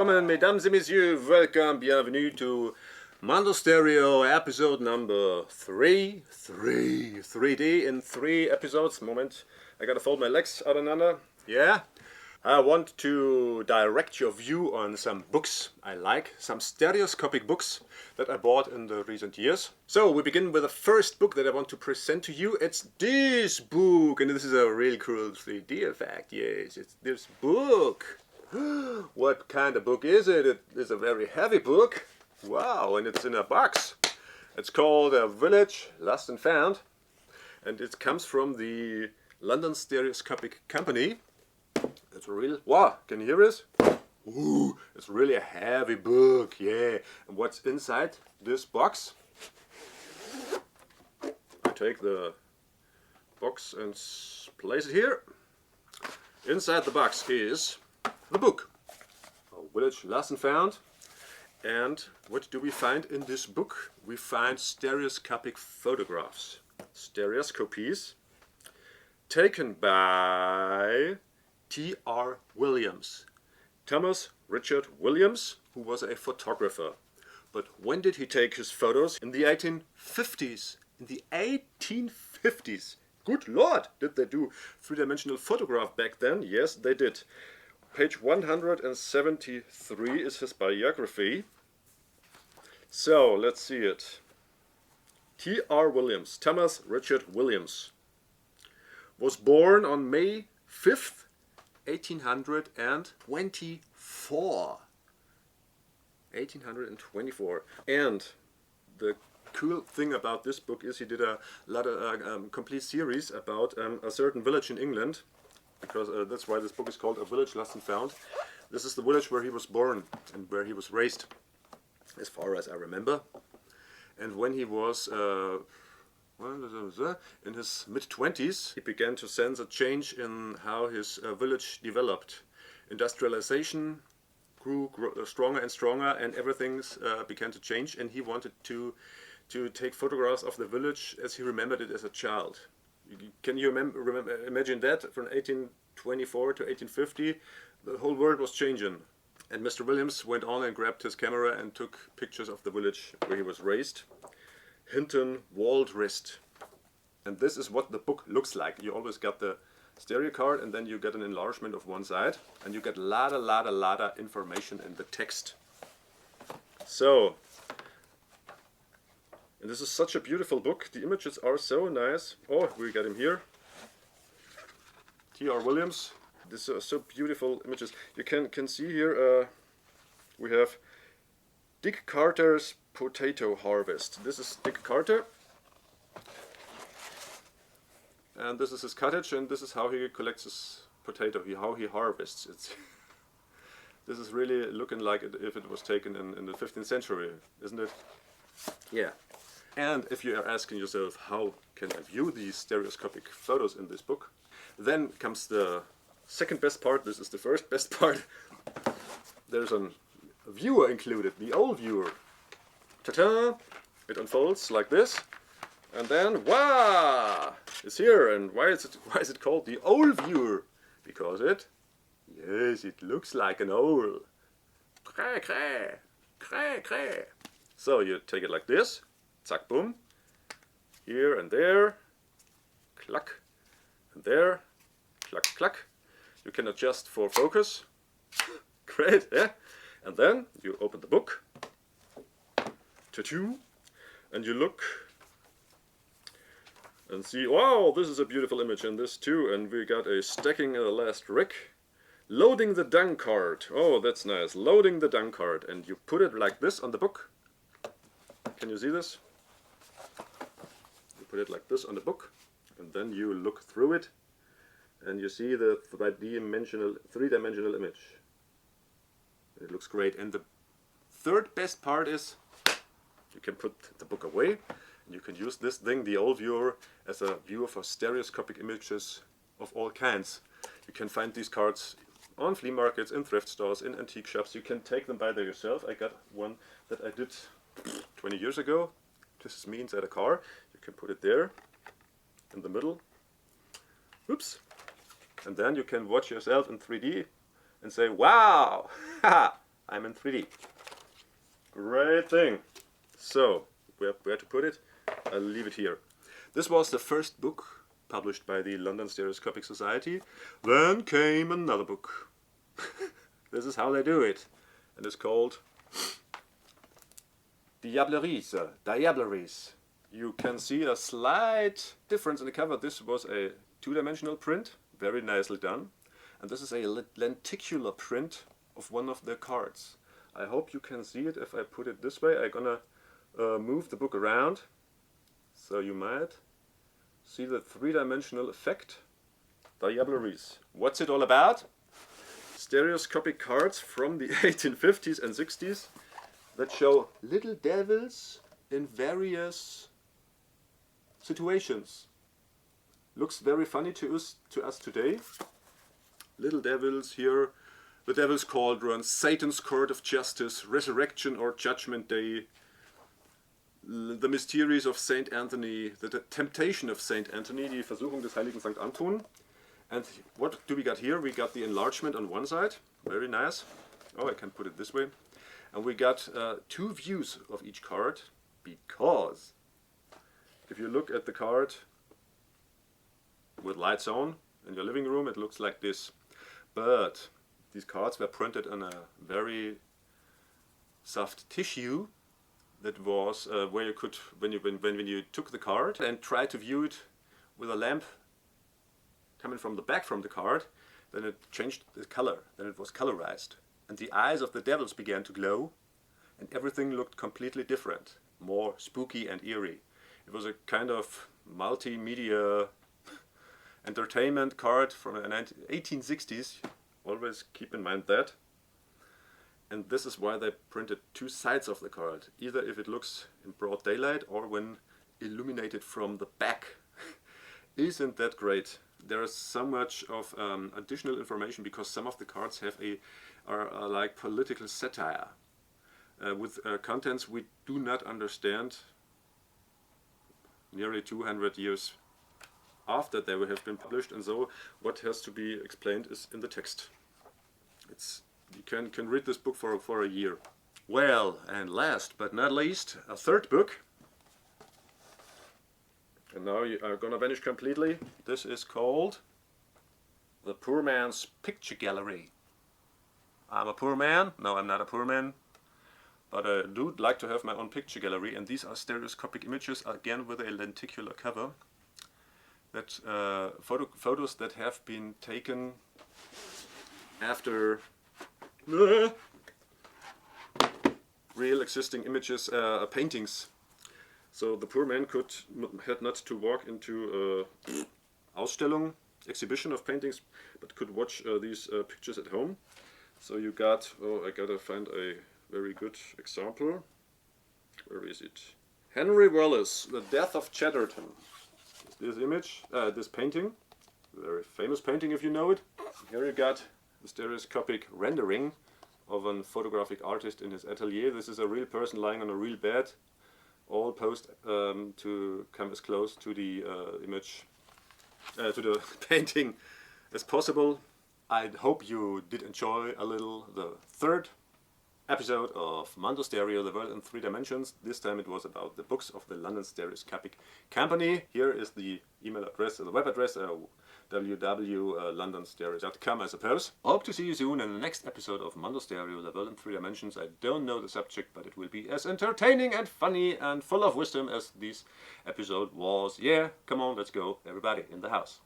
willkommen, mesdames et messieurs, welcome, bienvenue to Mondo Stereo episode number 3D in 3 episodes. Moment, I gotta fold my legs out and under. Yeah, I want to direct your view on some books I like, some stereoscopic books that I bought in the recent years. So we begin with the first book that I want to present to you. It's this book, and this is a really cool 3D effect. Yes, it's this book. What kind of book is it? It is a very heavy book. Wow, and it's in a box. It's called A Village Lost and Found, and it comes from the London Stereoscopic Company. It's a real... Wow, can you hear this? Ooh, it's really a heavy book, yeah. And what's inside this box? I take the box and place it here. Inside the box is the book, A Village Lost and Found. And what do we find in this book? We find stereoscopic photographs, stereoscopies, taken by T.R. Williams, Thomas Richard Williams, who was a photographer. But when did he take his photos? In the 1850s. In the 1850s. Good Lord! Did they do three-dimensional photograph back then? Yes, they did. Page 173 is his biography. So, let's see it. T.R. Williams, Thomas Richard Williams, was born on May 5th, 1824. 1824. And the cool thing about this book is he did a lot of complete series about a certain village in England, because that's why this book is called A Village Lost and Found. This is the village where he was born and where he was raised, as far as I remember. And when he was in his mid-20s, he began to sense a change in how his village developed. Industrialization grew stronger and stronger, and everything began to change, and he wanted to take photographs of the village as he remembered it as a child. Can you imagine that? From 1824 to 1850, the whole world was changing. And Mr. Williams went on and grabbed his camera and took pictures of the village where he was raised. Hinton Waldrist. And this is what the book looks like. You always got the stereo card, and then you get an enlargement of one side, and you get a lot of information in the text. So, and this is such a beautiful book. The images are so nice. Oh, we got him here. T.R. Williams. These are so beautiful images. You can see here we have Dick Carter's potato harvest. This is Dick Carter, and this is his cottage, and this is how he collects his potato, how he harvests it. This is really looking like if it was taken in the 15th century, isn't it? Yeah. And if you are asking yourself, how can I view these stereoscopic photos in this book, then comes the second best part. This is the first best part. There's a viewer included, the old viewer. Ta-ta! It unfolds like this, and then wow! It's here. And why is it called the old viewer? Because it looks like an owl. Cray, cray, cray, cray. So you take it like this, zack, boom, here and there, cluck, and there, cluck, cluck. You can adjust for focus. Great, yeah? And then you open the book, ta-choo, and you look and see, wow, this is a beautiful image, and this too, and we got a stacking the last rick. Loading the dung card. Oh, that's nice. Loading the dung card, and you put it like this on the book. Can you see this? You put it like this on the book, and then you look through it, and you see the three-dimensional image. It looks great. And the third best part is you can put the book away, and you can use this thing, the old viewer, as a viewer for stereoscopic images of all kinds. You can find these cards on flea markets, in thrift stores, in antique shops. You can take them by there yourself. I got one that I did 20 years ago. This is me inside a car. You can put it there in the middle. Oops. And then you can watch yourself in 3D and say, wow, haha, I'm in 3D. Great thing. So, where to put it? I'll leave it here. This was the first book published by the London Stereoscopic Society. Then came another book. This is how they do it. And it's called Diableries. You can see a slight difference in the cover. This was a two-dimensional print, very nicely done. And this is a lenticular print of one of the cards. I hope you can see it if I put it this way. I'm gonna move the book around, so you might see the three-dimensional effect. Diableries. What's it all about? Stereoscopic cards from the 1850s and 60s that show little devils in various situations. Looks very funny to us today. Little devils here, the Devil's Cauldron, Satan's Court of Justice, Resurrection or Judgment Day, the Mysteries of Saint Anthony, the Temptation of Saint Anthony, die Versuchung des heiligen St. Anton. And what do we got here? We got the enlargement on one side, very nice. Oh, I can put it this way. And we got two views of each card, because if you look at the card with lights on in your living room, it looks like this. But these cards were printed on a very soft tissue that was where you could, when you took the card and tried to view it with a lamp coming from the back from the card, then it changed the color, then it was colorized. And the eyes of the devils began to glow, and everything looked completely different, more spooky and eerie. It was a kind of multimedia entertainment card from the 1860s, always keep in mind that. And this is why they printed two sides of the card, either if it looks in broad daylight or when illuminated from the back. Isn't that great? There is so much of additional information because some of the cards have are like political satire with contents we do not understand nearly 200 years after they have been published, and so what has to be explained is in the text. You can read this book for a year. Well, and last but not least, a third book. And now you are gonna vanish completely. This is called The Poor Man's Picture Gallery. I'm a poor man. No, I'm not a poor man. But I do like to have my own picture gallery, and these are stereoscopic images, again with a lenticular cover. That photos that have been taken after real existing images, paintings. So the poor man had not to walk into a Ausstellung, exhibition of paintings, but could watch these pictures at home. So you got, I gotta find a very good example. Where is it? Henry Wallace, The Death of Chatterton. This image, this painting, very famous painting if you know it. Here you got the stereoscopic rendering of a photographic artist in his atelier. This is a real person lying on a real bed, all posed to come as close to the image, to the painting as possible. I hope you did enjoy a little the third episode of Mondo Stereo, The World in Three Dimensions. This time it was about the books of the London Stereoscopic Company. Here is the email address, the web address, www.londonstereo.com, I suppose. Hope to see you soon in the next episode of Mondo Stereo, The World in Three Dimensions. I don't know the subject, but it will be as entertaining and funny and full of wisdom as this episode was. Yeah, come on, let's go, everybody in the house.